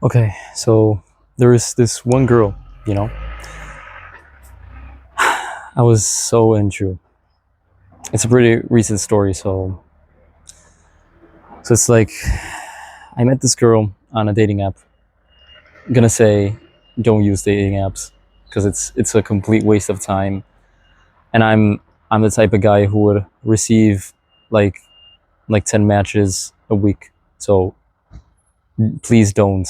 Okay, so there was this one girl, you know, I was so into. It's a pretty recent story, so it's like I met this girl on a dating app. I'm gonna say don't use dating apps because it's a complete waste of time. And I'm the type of guy who would receive like 10 matches a week. So please don't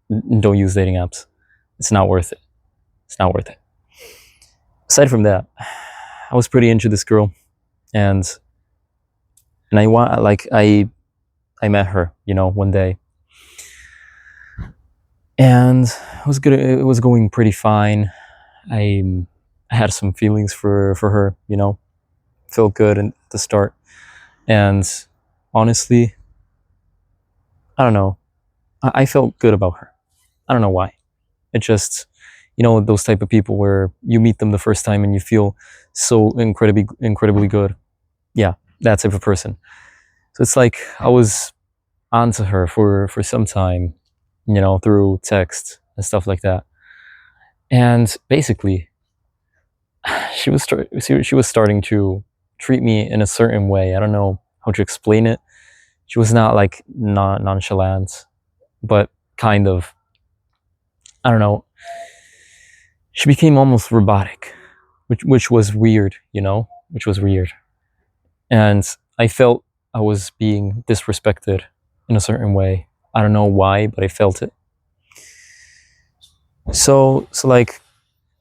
use dating apps. It's not worth it. It's not worth it. Aside from that, I was pretty into this girl, and I want like I met her, one day, and it was good. It was going pretty fine. I, I had some feelings for her, felt good at the start, and honestly, I don't know. I felt good about her. I don't know why. It just, those type of people where you meet them the first time and you feel so incredibly good. Yeah, that type of person. So it's like I was onto her for some time, through text and stuff like that. And basically, she was starting to treat me in a certain way. I don't know how to explain it. She was not like nonchalant, but kind of. I don't know. She became almost robotic, which was weird, which was weird. And I felt I was being disrespected in a certain way. I don't know why, but I felt it. So like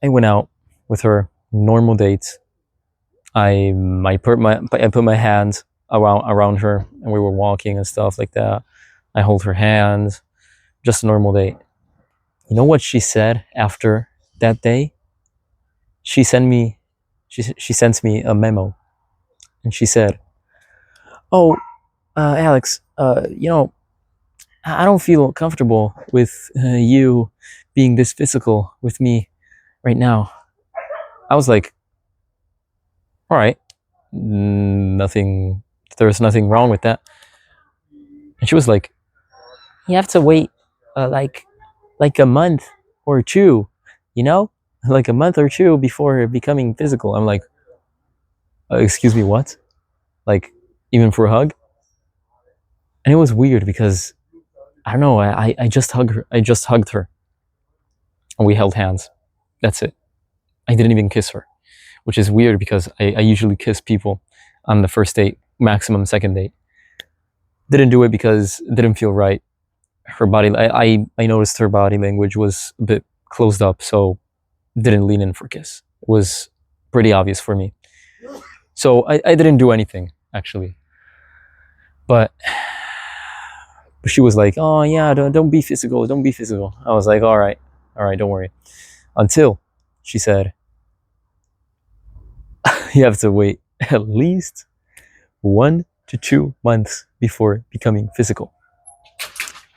I went out with her, normal date. I put my hand around her, and we were walking and stuff like that. I hold her hand, just a normal date. You know what she said after that day? She sent me she sent me a memo, and she said, "Oh, Alex, I don't feel comfortable with you being this physical with me right now." I was like, "All right, nothing. There's nothing wrong with that." And she was like, "You have to wait, like a month or two, you know, like a month or two before becoming physical." I'm like, "Excuse me, what? Like, even for a hug?" And it was weird because I don't know. I just hugged her. I just hugged her, and we held hands. That's it. I didn't even kiss her, which is weird because I usually kiss people on the first date, maximum second date. Didn't do it because it didn't feel right. Her body, I noticed her body language was a bit closed up, so didn't lean in for a kiss. It was pretty obvious for me. So I didn't do anything actually, but she was like, "Oh yeah, don't be physical, don't be physical." I was like, all right, don't worry. Until she said, "You have to wait at least 1 to 2 months before becoming physical."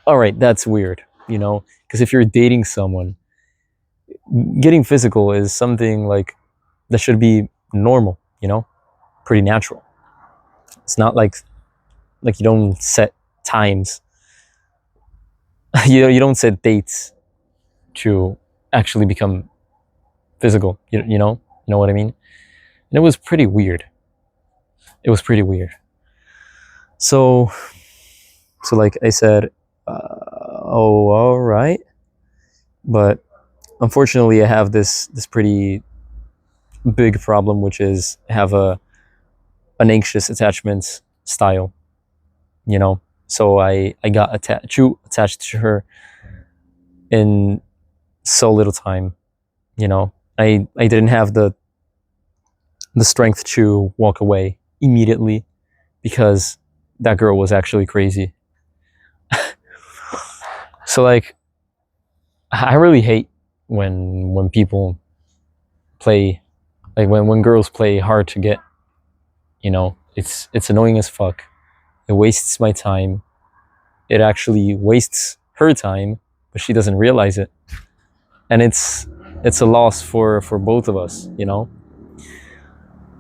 All right, that's weird, because if you're dating someone, getting physical is something like that should be normal, pretty natural. It's not like you don't set times, you don't set dates to actually become physical. You know what I mean? And it was pretty weird. It was pretty weird. So like I said, oh, all right, but unfortunately, I have this pretty big problem, which is I have an anxious attachment style, So I got attached to her in so little time, I didn't have the strength to walk away immediately because that girl was actually crazy. So like I really hate when people play, like when girls play hard to get, it's annoying as fuck. It wastes my time. It actually wastes her time, but she doesn't realize it. And it's a loss for both of us,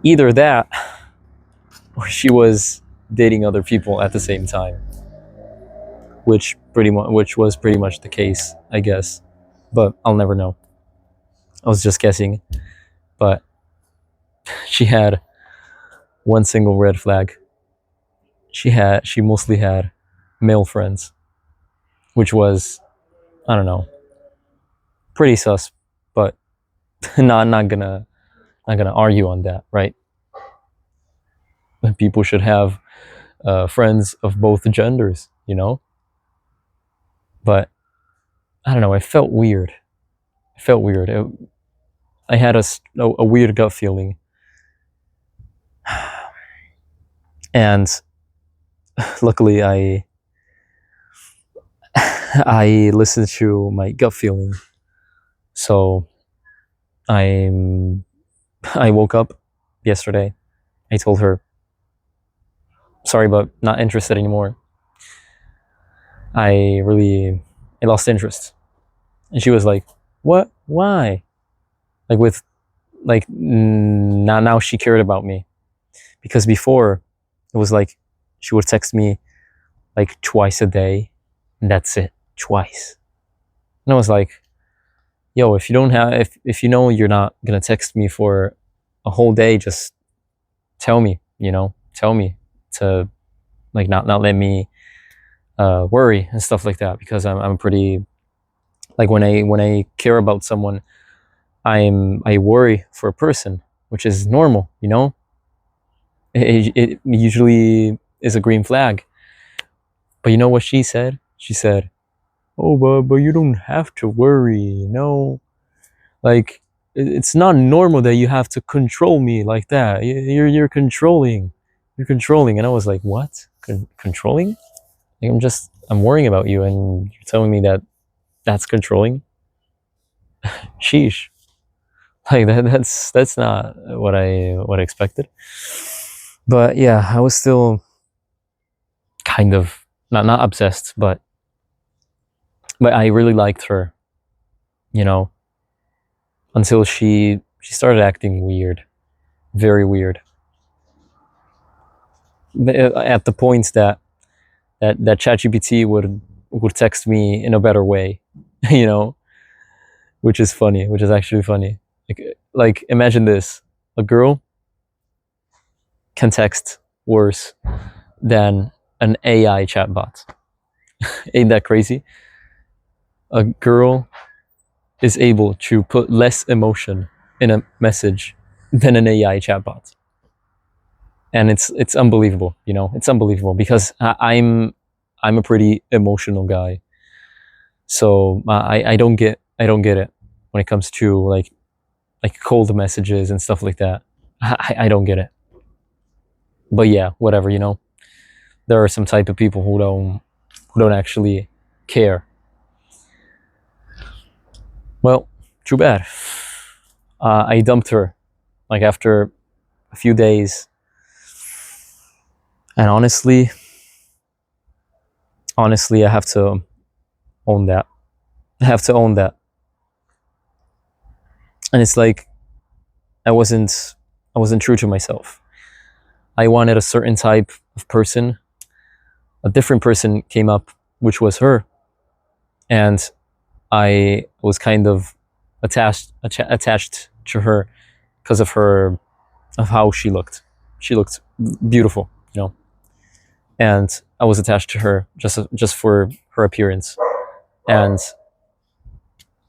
Either that or she was dating other people at the same time, which was pretty much the case, I guess. But I'll never know. I was just guessing. But she had one single red flag. She mostly had male friends, which was, I don't know, pretty sus, but not gonna argue on that, right? People should have friends of both genders, you know. But I don't know. It felt weird. It felt weird. I had a weird gut feeling, and luckily I listened to my gut feeling. So I'm I woke up yesterday. I told her, sorry, but not interested anymore. I lost interest. And she was like, what? Why? Like with, like, now she cared about me. Because before, it was like, she would text me like twice a day, and that's it, twice. And I was like, yo, if you don't have, if you know you're not gonna text me for a whole day, just tell me, tell me to, like, not let me worry and stuff like that, because I'm pretty, like, when I care about someone, I worry for a person, which is normal, it usually is a green flag. But you know what she said? She said, oh, but you don't have to worry, like, it's not normal that you have to control me like that. You're controlling. And I was like, what? Controlling? Like, I'm worrying about you, and you're telling me that that's controlling? Sheesh. Like, that's not what I expected. But yeah, I was still kind of not obsessed, but I really liked her, until she started acting weird, very weird. At the points that ChatGPT would text me in a better way, which is funny, which is actually funny. Like imagine this: a girl can text worse than an AI chatbot. Ain't that crazy? A girl is able to put less emotion in a message than an AI chatbot, and it's unbelievable. It's unbelievable, because I'm a pretty emotional guy, so I don't get it when it comes to like cold messages and stuff like that. I don't get it. But yeah, whatever. There are some type of people who don't actually care. Well, too bad. I dumped her, like, after a few days, and honestly, I have to own that. And it's like, I wasn't true to myself. I wanted a certain type of person. A different person came up, which was her, and I was kind of attached to her because of how she looked. She looked beautiful, and I was attached to her just for her appearance. And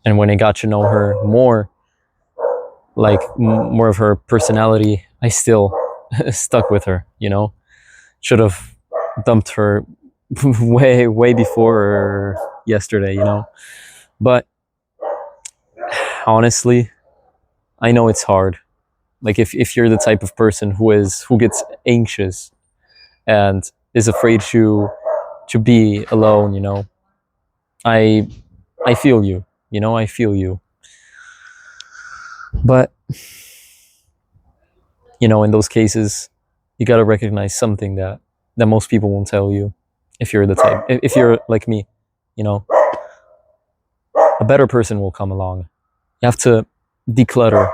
when I got to know her more, like more of her personality, I still stuck with her. Should have dumped her way before yesterday. But honestly, I know it's hard. Like, if you're the type of person who gets anxious and is afraid to be alone, I feel you. I feel you. But in those cases, you got to recognize something that most people won't tell you. If you're the type, if you're like me, a better person will come along. You have to declutter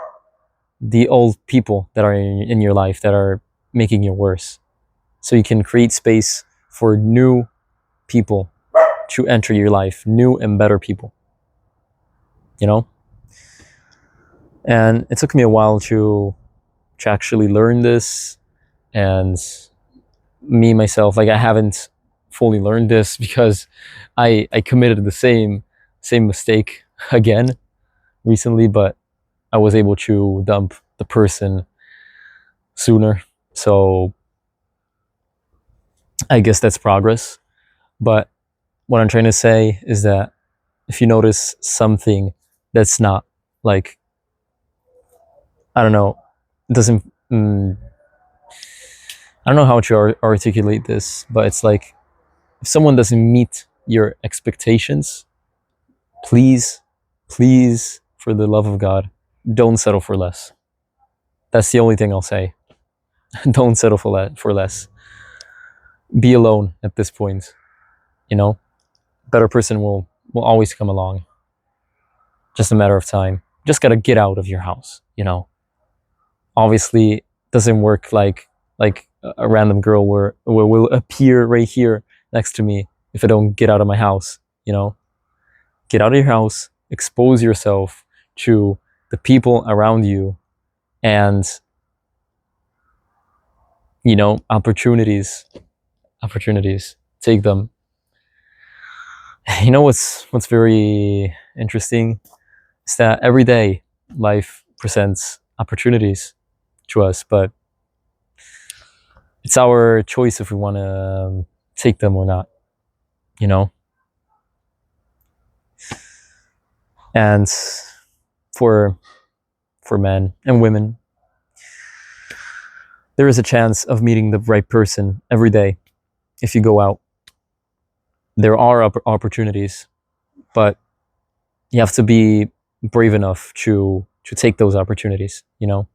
the old people that are in your life that are making you worse, so you can create space for new people to enter your life, new and better people, you know? And it took me a while to actually learn this. And me myself, like, I haven't fully learned this because I committed the same mistake again recently, but I was able to dump the person sooner. So I guess that's progress. But what I'm trying to say is that if you notice something that's not, like, I don't know, doesn't, I don't know how to articulate this, but it's like, if someone doesn't meet your expectations, please, please, for the love of God, don't settle for less. That's the only thing I'll say. Don't settle for less. Be alone at this point, you know? Better person will always come along. Just a matter of time. Just gotta get out of your house, you know? Obviously, it doesn't work like a random girl will appear right here next to me if I don't get out of my house, you know? Get out of your house, expose yourself to the people around you, and, you know, opportunities, take them. You know what's very interesting is that every day life presents opportunities to us, but it's our choice if we want to take them or not, you know? And for men and women, there is a chance of meeting the right person every day if you go out. There are opportunities, but you have to be brave enough to take those opportunities, you know?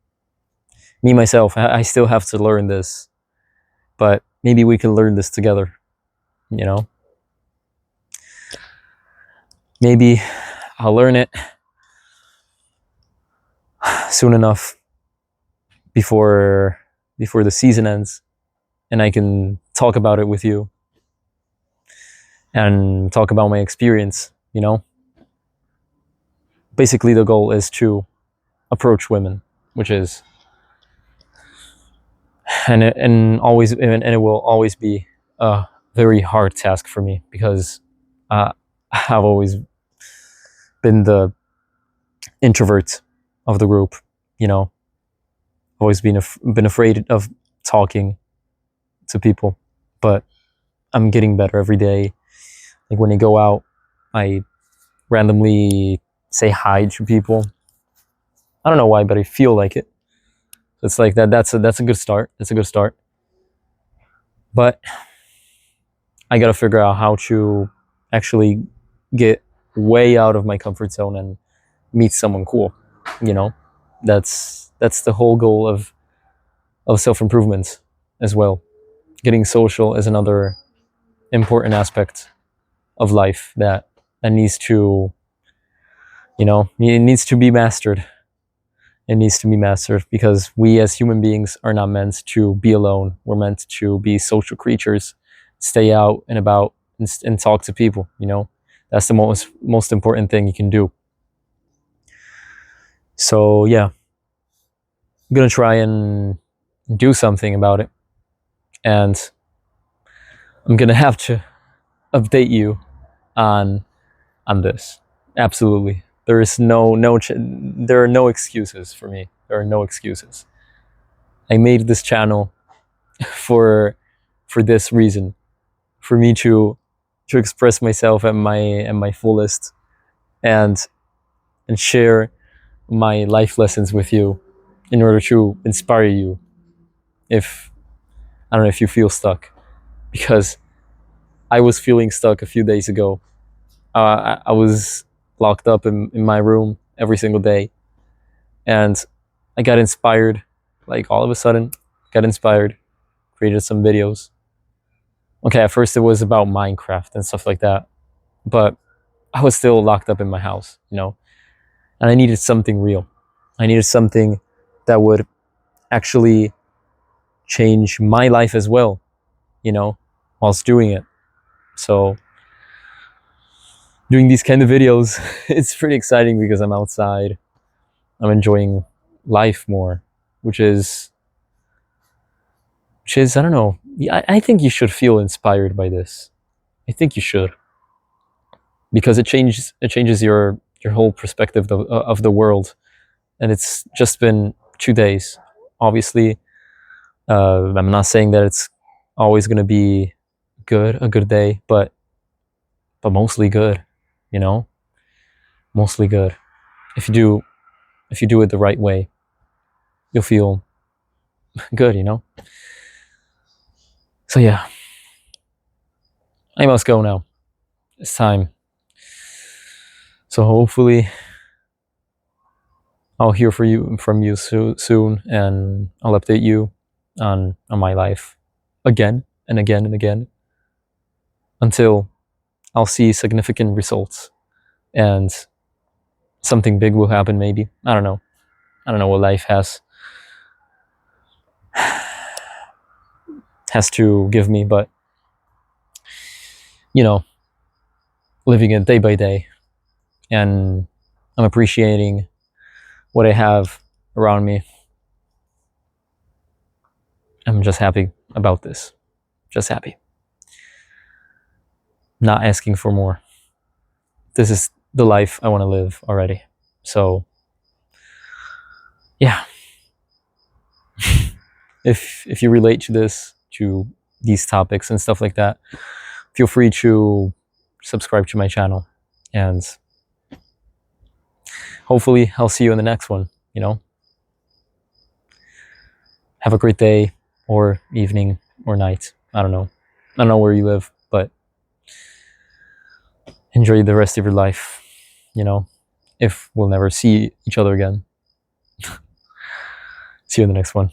Me, myself, I still have to learn this, but maybe we can learn this together, you know? Maybe I'll learn it soon enough before the season ends, and I can talk about it with you and talk about my experience, you know? Basically, the goal is to approach women, which is, and it will always be a very hard task for me, because I've always been the introvert of the group, you know? Always been afraid of talking to people, but I'm getting better every day. Like, when I go out, I randomly say hi to people. I don't know why, but I feel like it. It's like that. That's a good start. It's a good start. But I gotta figure out how to actually get way out of my comfort zone and meet someone cool. You know, that's the whole goal of self-improvement as well. Getting social is another important aspect of life that needs to, you know, it needs to be mastered. It needs to be mastered, because we as human beings are not meant to be alone. We're meant to be social creatures, stay out and about, and talk to people, you know? That's the most important thing you can do. So yeah, I'm gonna try and do something about it, and I'm gonna have to update you on this. Absolutely. There is there are no excuses for me. There are no excuses. I made this channel for this reason, for me to express myself at my fullest, and share my life lessons with you, in order to inspire you if, I don't know, if you feel stuck, because I was feeling stuck a few days ago. I was locked up in my room every single day, and I got inspired, like, all of a sudden, got inspired, created some videos. Okay, at first it was about Minecraft and stuff like that, but I was still locked up in my house, you know, and I needed something real. I needed something that would actually change my life as well, you know, whilst doing it. So doing these kind of videos. It's pretty exciting because I'm outside. I'm enjoying life more, which is I don't know. I think you should feel inspired by this. I think you should, because it changes your whole perspective of the world. And it's just been 2 days. Obviously, I'm not saying that it's always going to be a good day, but mostly good, you know, mostly good. If you do it the right way, you'll feel good, you know. So yeah, I must go now. It's time. So hopefully I'll hear from you soon, and I'll update you on my life again and again and again until I'll see significant results and something big will happen. Maybe, I don't know. I don't know what life has to give me, but you know, living it day by day, and I'm appreciating what I have around me. I'm just happy about this. Just happy. Not asking for more. This is the life I want to live already. So, yeah. If you relate to these topics and stuff like that, feel free to subscribe to my channel, and hopefully I'll see you in the next one, you know. Have a great day or evening or night. I don't know. I don't know where you live, but enjoy the rest of your life, you know, if we'll never see each other again. See you in the next one.